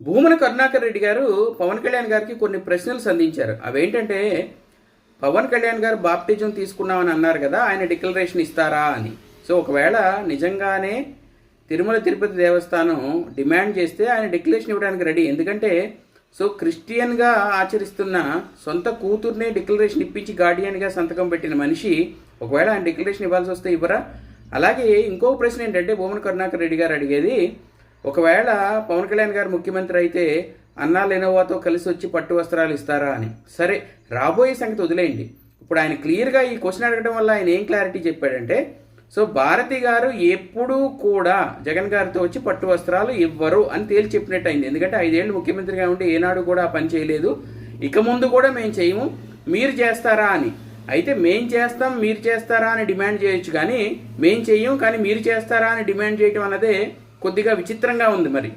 భూమన కరుణాకర్ రెడ్డి గారు పవన్ కళ్యాణ్ గారికి కొన్ని ప్రశ్నలు సంధించారు. అవేంటంటే, పవన్ కళ్యాణ్ గారు బాప్టిజం తీసుకున్నామని అన్నారు కదా, ఆయన డిక్లరేషన్ ఇస్తారా అని. సో ఒకవేళ నిజంగానే తిరుమల తిరుపతి దేవస్థానం డిమాండ్ చేస్తే ఆయన డిక్లరేషన్ ఇవ్వడానికి రెడీ. ఎందుకంటే సో క్రిస్టియన్గా ఆచరిస్తున్న సొంత కూతుర్నే డిక్లరేషన్ ఇప్పించి గార్డియన్గా సంతకం పెట్టిన మనిషి ఒకవేళ ఆయన డిక్లరేషన్ ఇవ్వాల్సి వస్తే ఇవ్వరా? అలాగే ఇంకో ప్రశ్న ఏంటంటే, భూమన కరుణాకర్ రెడ్డి గారు అడిగేది, ఒకవేళ పవన్ కళ్యాణ్ గారు ముఖ్యమంత్రి అయితే అన్నా లెనోవాతో కలిసి వచ్చి పట్టు వస్త్రాలు ఇస్తారా అని. సరే, రాబోయే సంగతి వదిలేయండి. ఇప్పుడు ఆయన క్లియర్గా ఈ క్వశ్చన్ అడగడం వల్ల ఆయన ఏం క్లారిటీ చెప్పాడంటే, సో భారతి గారు ఎప్పుడూ కూడా జగన్ గారితో వచ్చి పట్టు వస్త్రాలు ఇవ్వరు అని తేల్చి చెప్పినట్టు అయింది. ఎందుకంటే 5 ఏళ్ళు ముఖ్యమంత్రిగా ఉండి ఏనాడు కూడా ఆ పని చేయలేదు, ఇక ముందు కూడా మేము చేయము, మీరు చేస్తారా అని. అయితే మేం చేస్తాం మీరు చేస్తారా అని డిమాండ్ చేయొచ్చు, కానీ మేం చెయ్యం కానీ మీరు చేస్తారా అని డిమాండ్ చేయటం అన్నదే కొద్దిగా విచిత్రంగా ఉంది మరి.